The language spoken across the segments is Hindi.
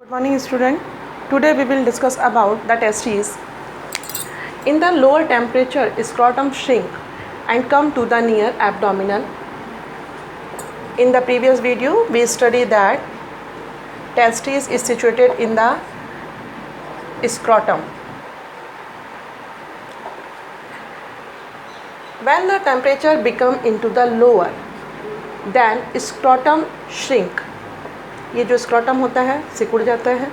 Good morning student. Today we will discuss about the testes. In the lower temperature, scrotum shrink and come to the near abdominal. In the previous video we studied that testes is situated in the scrotum. When the temperature become into the lower, then scrotum shrink. ये जो स्क्रोटम होता है सिकुड़ जाता है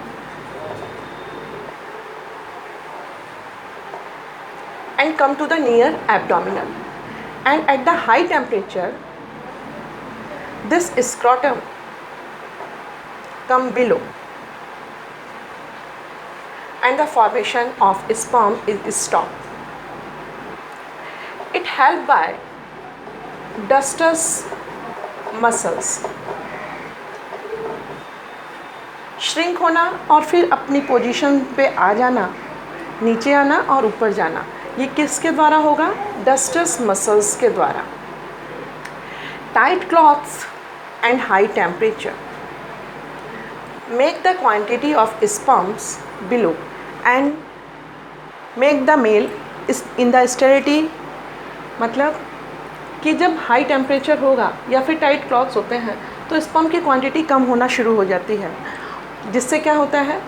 and come to the near abdominal, and at the high temperature this scrotum come below and the formation of sperm is stopped. It helped by Dustus muscles. Shrink होना और फिर अपनी पोजीशन पे आ जाना, नीचे आना और ऊपर जाना, ये किसके द्वारा होगा? डस्टस मसल्स के द्वारा. Tight clothes and high temperature make the quantity of sperms below and make the male in the sterility. मतलब कि जब हाई टेम्परेचर होगा या फिर टाइट क्लॉथ्स होते हैं तो स्पर्म की क्वांटिटी कम होना शुरू हो जाती है, जिससे क्या होता है,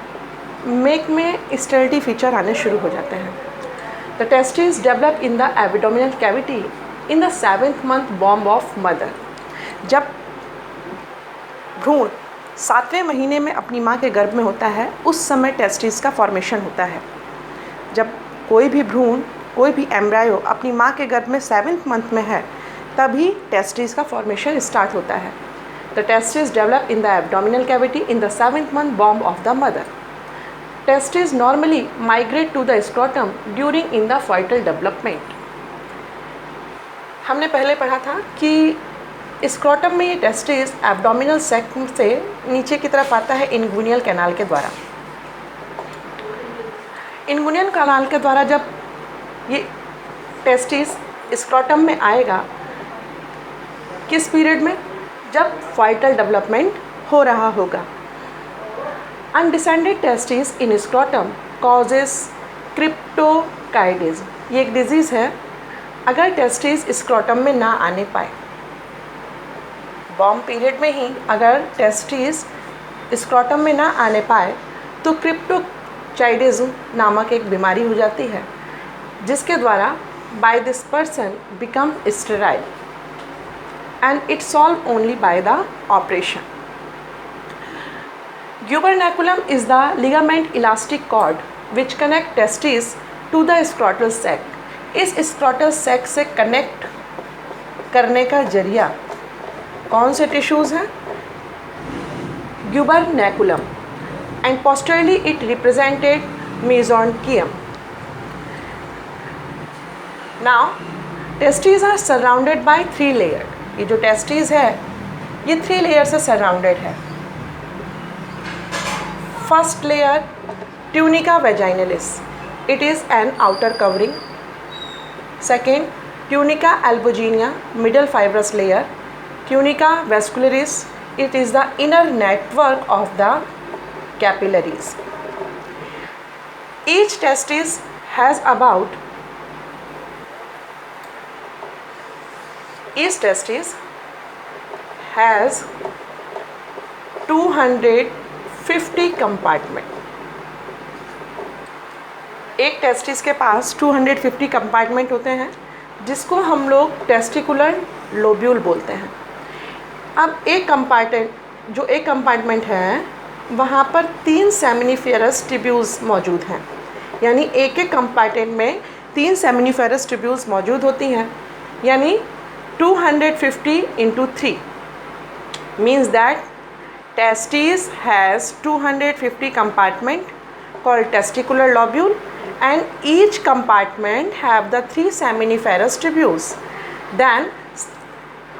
मेक में स्टेरिलिटी फीचर आने शुरू हो जाते हैं. The testis develop in the abdominal cavity in the 7th month bomb of mother. जब भ्रूण 7वें महीने में अपनी माँ के गर्भ में होता है उस समय टेस्टिस का फॉर्मेशन होता है. जब कोई भी भ्रूण, कोई भी एम्ब्रायो अपनी माँ के गर्भ में 7th month में है तभी टेस्टिस का फॉर्मेशन स्टार्ट होता है. The testes develop in the abdominal cavity in the 7th month bomb of the mother. Testes normally migrate to the scrotum during in the fetal development. हमने पहले पढ़ा था कि स्क्रोटम में ये टेस्टिस एब्डोमिनल सैक से नीचे की तरफ आता है इंगुइनल कैनाल के द्वारा. इंगुइनल कैनाल के द्वारा जब ये टेस्टिस स्क्रोटम में आएगा, किस पीरियड में? जब फाइटल डेवलपमेंट हो रहा होगा. Undescended testis in scrotum causes क्रिप्टोकाइडिज्म. ये एक डिजीज़ है. अगर टेस्टिस स्क्रोटम में ना आने पाए, बॉम्ब पीरियड में ही अगर टेस्टिस स्क्रोटम में ना आने पाए तो क्रिप्टोकाइडिज्म नामक एक बीमारी हो जाती है, जिसके द्वारा by this person become sterile and it's solved only by the operation. Gubernaculum is the ligament elastic cord which connect testes to the scrotal sac. इस scrotal sac से कनेक्ट करने का जरिया कौन से टिश्यूज़ हैं? Gubernaculum, and posteriorly it represented mesonchyme. Now testes are surrounded by 3 layers. ये जो टेस्टिस है ये 3 लेयर से सराउंडेड है. First layer tunica vaginalis, it is an outer covering. Second tunica albuginea, middle fibrous layer. Tunica vascularis, it is the inner network of the capillaries. Each testis has about Each testis has 250 compartment. एक टेस्टिस के पास 250 कंपार्टमेंट होते हैं, जिसको हम लोग टेस्टिकुलर लोब्यूल बोलते हैं. अब एक कंपार्टमेंट है वहाँ पर 3 सेमिनिफेरस ट्यूब्यूल्स मौजूद हैं. यानी एक कंपार्टमेंट में 3 सेमिनिफेरस ट्यूब्यूल्स मौजूद होती हैं. यानी 250 into 3 means that testis has 250 compartment called testicular lobule, and each compartment have the 3 seminiferous tubules. Then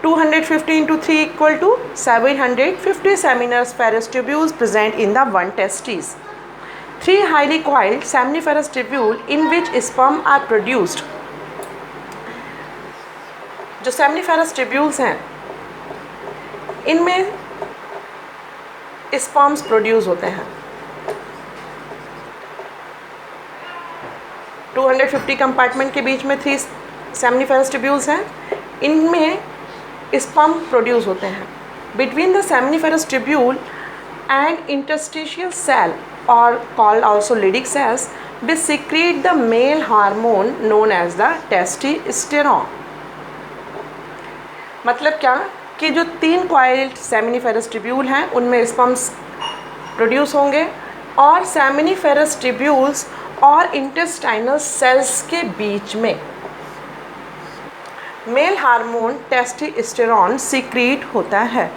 250 into 3 equal to 750 seminiferous tubules present in the one testis. 3 highly coiled seminiferous tubule in which sperm are produced. जो सेमिनिफेरस ट्यूब्यूल्स हैं इनमें स्पर्म्स प्रोड्यूस होते हैं. 250 कंपार्टमेंट के बीच में 3 सेमिनिफेरस ट्यूब्यूल्स हैं, इनमें स्पर्म प्रोड्यूस होते हैं. Between the seminiferous tubule and interstitial cell or called also Leydig cells which secrete the male hormone known as the testosterone. मतलब क्या कि जो 3 कॉइल्ड सेमिनिफेरस ट्यूब्यूल हैं उनमें स्पर्म्स प्रोड्यूस होंगे और सेमिनिफेरस ट्यूब्यूल्स और इंटेस्टाइनल सेल्स के बीच में मेल हार्मोन टेस्टोस्टेरोन सीक्रेट होता है.